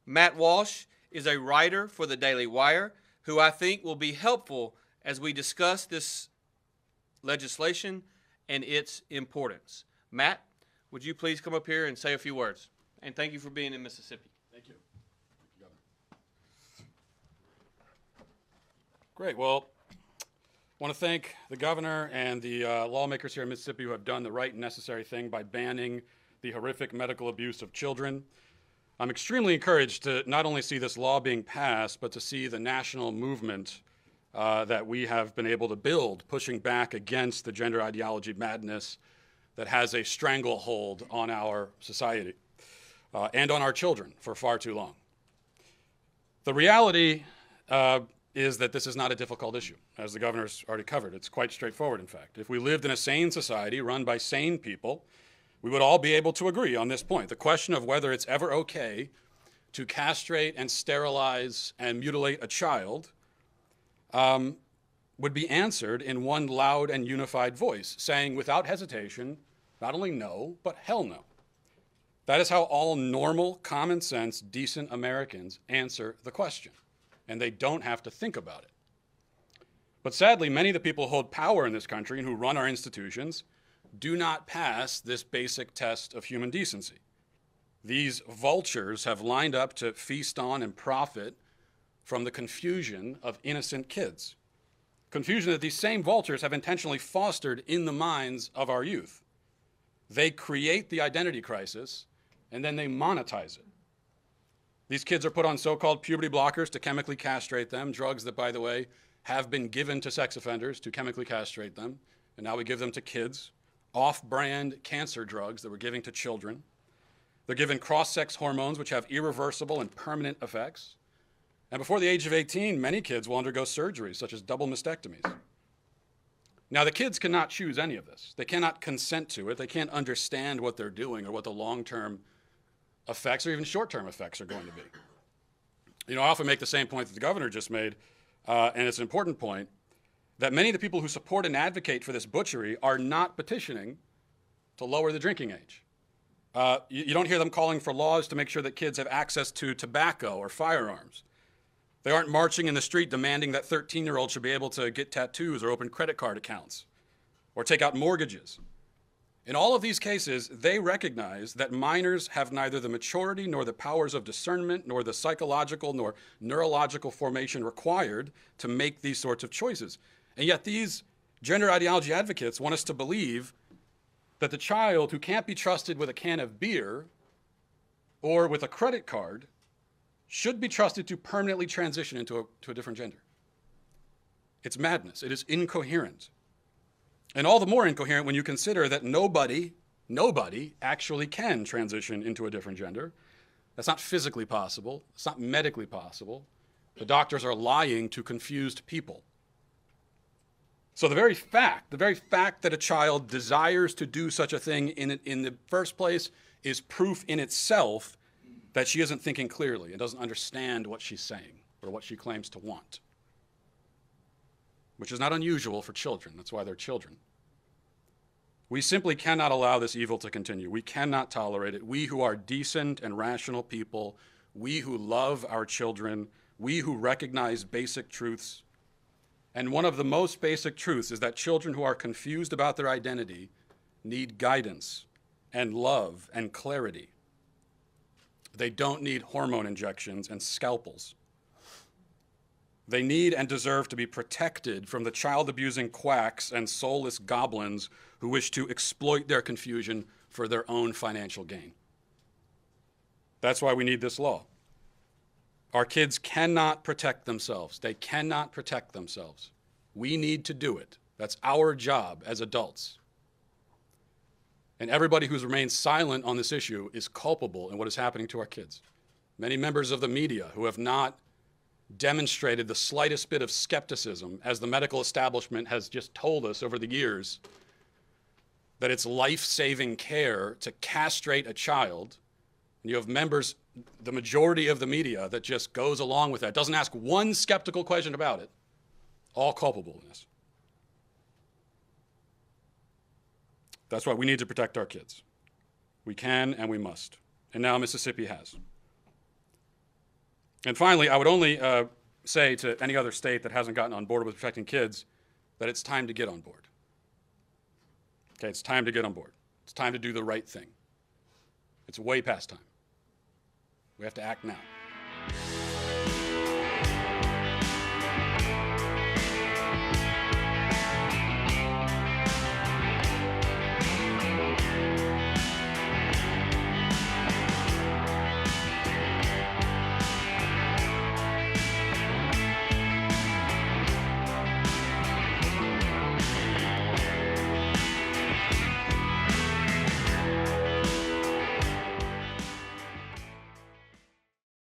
Matt Walsh is a writer for the Daily Wire who I think will be helpful as we discuss this legislation and its importance. Matt, would you please come up here and say a few words? And thank you for being in Mississippi. Thank you. Thank you, Governor. Great. Well, I want to thank the governor and the lawmakers here in Mississippi who have done the right and necessary thing by banning the horrific medical abuse of children. I'm extremely encouraged to not only see this law being passed, but to see the national movement that we have been able to build, pushing back against the gender ideology madness that has a stranglehold on our society and on our children for far too long. The reality is that this is not a difficult issue, as the governor's already covered. It's quite straightforward, in fact. If we lived in a sane society run by sane people, we would all be able to agree on this point. The question of whether it's ever okay to castrate and sterilize and mutilate a child would be answered in one loud and unified voice, saying without hesitation, not only no, but hell no. That is how all normal, common sense, decent Americans answer the question, and they don't have to think about it. But sadly, many of the people who hold power in this country and who run our institutions do not pass this basic test of human decency. These vultures have lined up to feast on and profit from the confusion of innocent kids. Confusion that these same vultures have intentionally fostered in the minds of our youth. They create the identity crisis and then they monetize it. These kids are put on so-called puberty blockers to chemically castrate them, drugs that, by the way, have been given to sex offenders to chemically castrate them, and now we give them to kids. Off-brand cancer drugs that we're giving to children. They're given cross-sex hormones which have irreversible and permanent effects. And before the age of 18, many kids will undergo surgeries such as double mastectomies. Now, the kids cannot choose any of this. They cannot consent to it. They can't understand what they're doing or what the long-term effects or even short-term effects are going to be. You know, I often make the same point that the governor just made, and it's an important point, that many of the people who support and advocate for this butchery are not petitioning to lower the drinking age. You don't hear them calling for laws to make sure that kids have access to tobacco or firearms. They aren't marching in the street demanding that 13-year-olds should be able to get tattoos or open credit card accounts or take out mortgages. In all of these cases, they recognize that minors have neither the maturity nor the powers of discernment nor the psychological nor neurological formation required to make these sorts of choices. And yet these gender ideology advocates want us to believe that the child who can't be trusted with a can of beer or with a credit card should be trusted to permanently transition into a different gender. It's madness. It is incoherent. And all the more incoherent when you consider that nobody actually can transition into a different gender. That's not physically possible. It's not medically possible. The doctors are lying to confused people. So the very fact that a child desires to do such a thing in the first place is proof in itself that she isn't thinking clearly and doesn't understand what she's saying or what she claims to want, which is not unusual for children. That's why they're children. We simply cannot allow this evil to continue. We cannot tolerate it. We who are decent and rational people, we who love our children, we who recognize basic truths. And one of the most basic truths is that children who are confused about their identity need guidance and love and clarity. They don't need hormone injections and scalpels. They need and deserve to be protected from the child-abusing quacks and soulless goblins who wish to exploit their confusion for their own financial gain. That's why we need this law. Our kids cannot protect themselves. They cannot protect themselves. We need to do it. That's our job as adults. And everybody who's remained silent on this issue is culpable in what is happening to our kids. Many members of the media who have not demonstrated the slightest bit of skepticism, as the medical establishment has just told us over the years, that it's life-saving care to castrate a child. And you have members, the majority of the media, that just goes along with that, doesn't ask one skeptical question about it, all culpable in this. That's why we need to protect our kids. We can and we must. And now Mississippi has. And finally, I would only say to any other state that hasn't gotten on board with protecting kids that it's time to get on board. Okay, it's time to get on board. It's time to do the right thing. It's way past time. We have to act now.